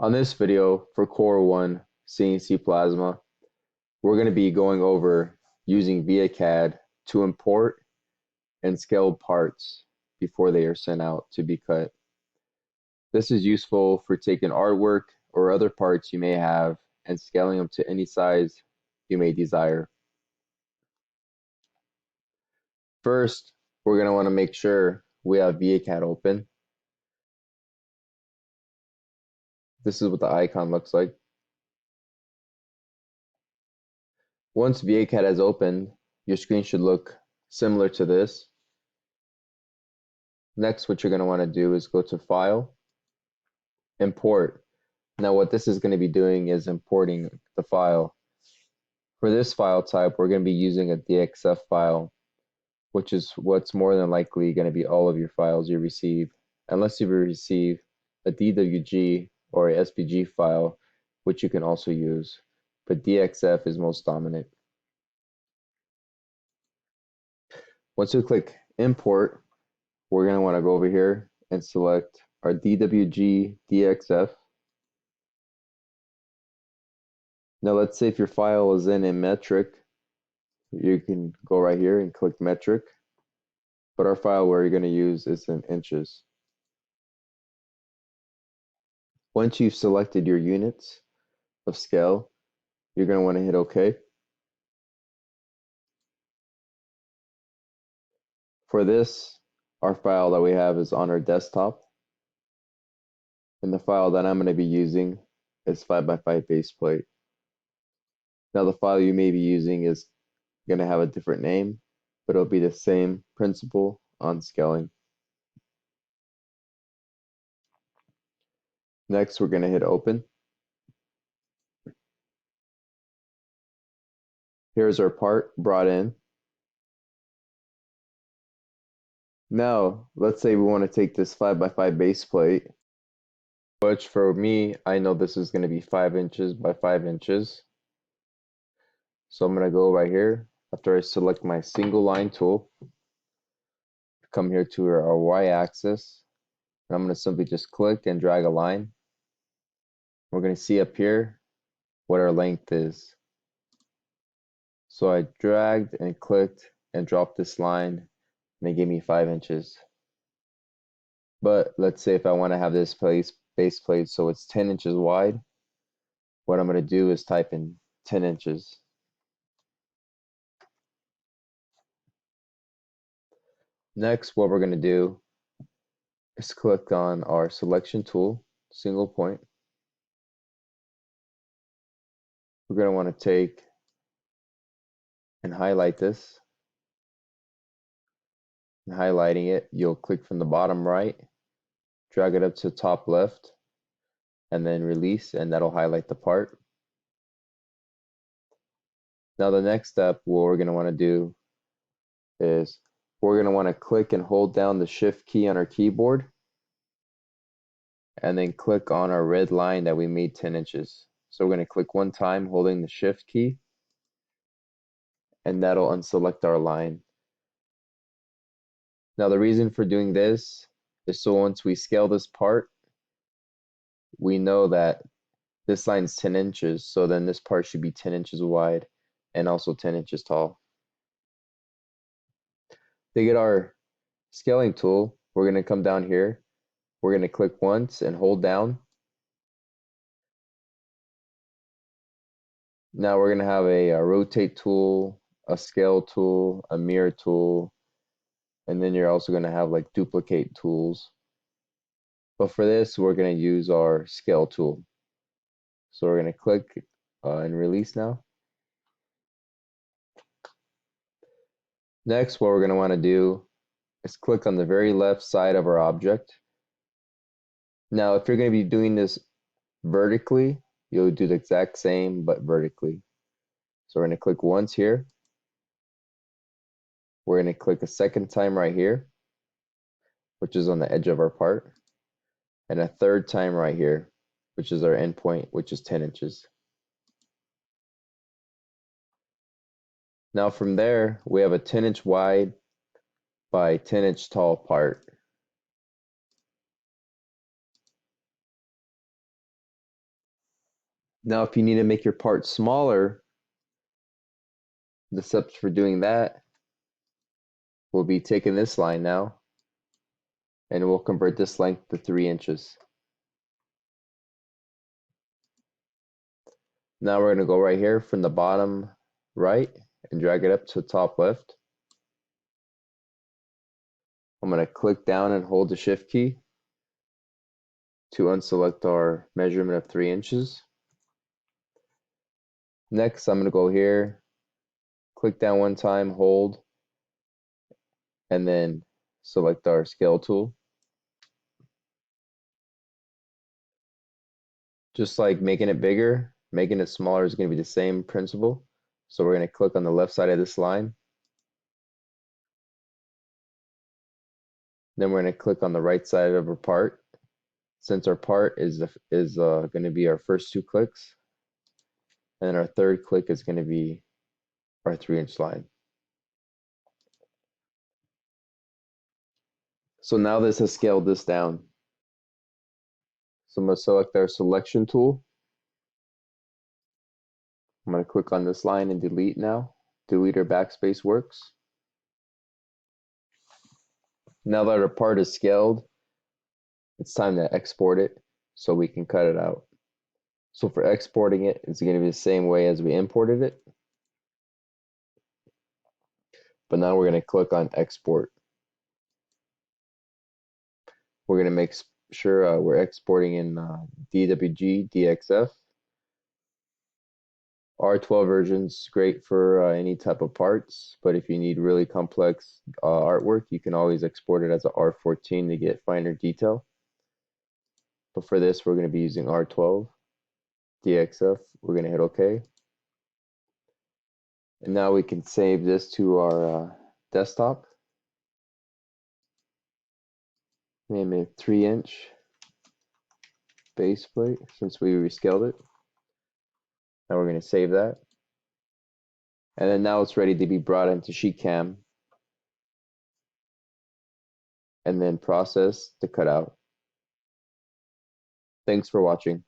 On this video for Core One CNC Plasma, we're going to be going over using ViaCAD to import and scale parts before they are sent out to be cut. This is useful for taking artwork or other parts you may have and scaling them to any size you may desire. First, we're going to want to make sure we have ViaCAD open. This is what the icon looks like. Once ViaCAD has opened, your screen should look similar to this. Next, what you're going to want to do is go to File, Import. Now what this is going to be doing is importing the file. For this file type, we're going to be using a DXF file, which is what's more than likely going to be all of your files you receive, unless you receive a DWG or a SVG file, which you can also use, but DXF is most dominant. Once we click Import, we're going to want to go over here and select our DWG DXF. Now let's say if your file is in metric, you can go right here and click metric, but our file we're going to use is in inches. Once you've selected your units of scale, you're going to want to hit OK. For this, our file that we have is on our desktop, and the file that I'm going to be using is 5x5 base plate. Now the file you may be using is going to have a different name, but it'll be the same principle on scaling. Next, we're going to hit open. Here's our part brought in. Now, let's say we want to take this 5x5 base plate, which for me, I know this is going to be 5 inches by 5 inches. So I'm going to go right here after I select my single line tool, come here to our y-axis, and I'm going to simply just click and drag a line. We're going to see up here what our length is. So I dragged and clicked and dropped this line, and it gave me 5 inches. But let's say if I want to have this base plate so it's 10 inches wide, what I'm going to do is type in 10 inches. Next, what we're going to do is click on our selection tool, single point. We're going to want to take and highlight this. And highlighting it, you'll click from the bottom right, drag it up to the top left, and then release, and that'll highlight the part. Now the next step, what we're going to want to do is we're going to want to click and hold down the shift key on our keyboard, and then click on our red line that we made 10 inches. So we're going to click one time holding the shift key, and that'll unselect our line. Now the reason for doing this is so once we scale this part, we know that this line's 10 inches, so then this part should be 10 inches wide and also 10 inches tall. To get our scaling tool, we're going to come down here. We're going to click once and hold down. Now we're going to have a rotate tool, a scale tool, a mirror tool, and then you're also going to have like duplicate tools. But for this, we're going to use our scale tool. So we're going to click and release now. Next, what we're going to want to do is click on the very left side of our object. Now, if you're going to be doing this vertically, you'll do the exact same, but vertically. So we're going to click once here. We're going to click a second time right here, which is on the edge of our part, and a third time right here, which is our endpoint, which is 10 inches. Now from there, we have a 10-inch wide by 10-inch tall part. Now, if you need to make your part smaller, the steps for doing that will be taking this line now, and we'll convert this length to 3 inches. Now we're going to go right here from the bottom right and drag it up to the top left. I'm going to click down and hold the shift key to unselect our measurement of 3 inches. Next, I'm going to go here, click down one time, hold, and then select our scale tool. Just like making it bigger, making it smaller is going to be the same principle. So we're going to click on the left side of this line. Then we're going to click on the right side of our part. Since our part is going to be our first 2 clicks, and then our third click is going to be our 3-inch line. So now this has scaled this down. So I'm going to select our selection tool. I'm going to click on this line and delete now. Delete or backspace works. Now that our part is scaled, it's time to export it so we can cut it out. So for exporting it, it's going to be the same way as we imported it. But now we're going to click on export. We're going to make sure we're exporting in DWG, DXF. R12 version's great for any type of parts, but if you need really complex artwork, you can always export it as a R14 to get finer detail. But for this, we're going to be using R12, DXF. We're going to hit OK. And now we can save this to our desktop. Name it 3-inch base plate since we rescaled it. Now we're going to save that. And then now it's ready to be brought into SheetCam and then processed to cut out. Thanks for watching.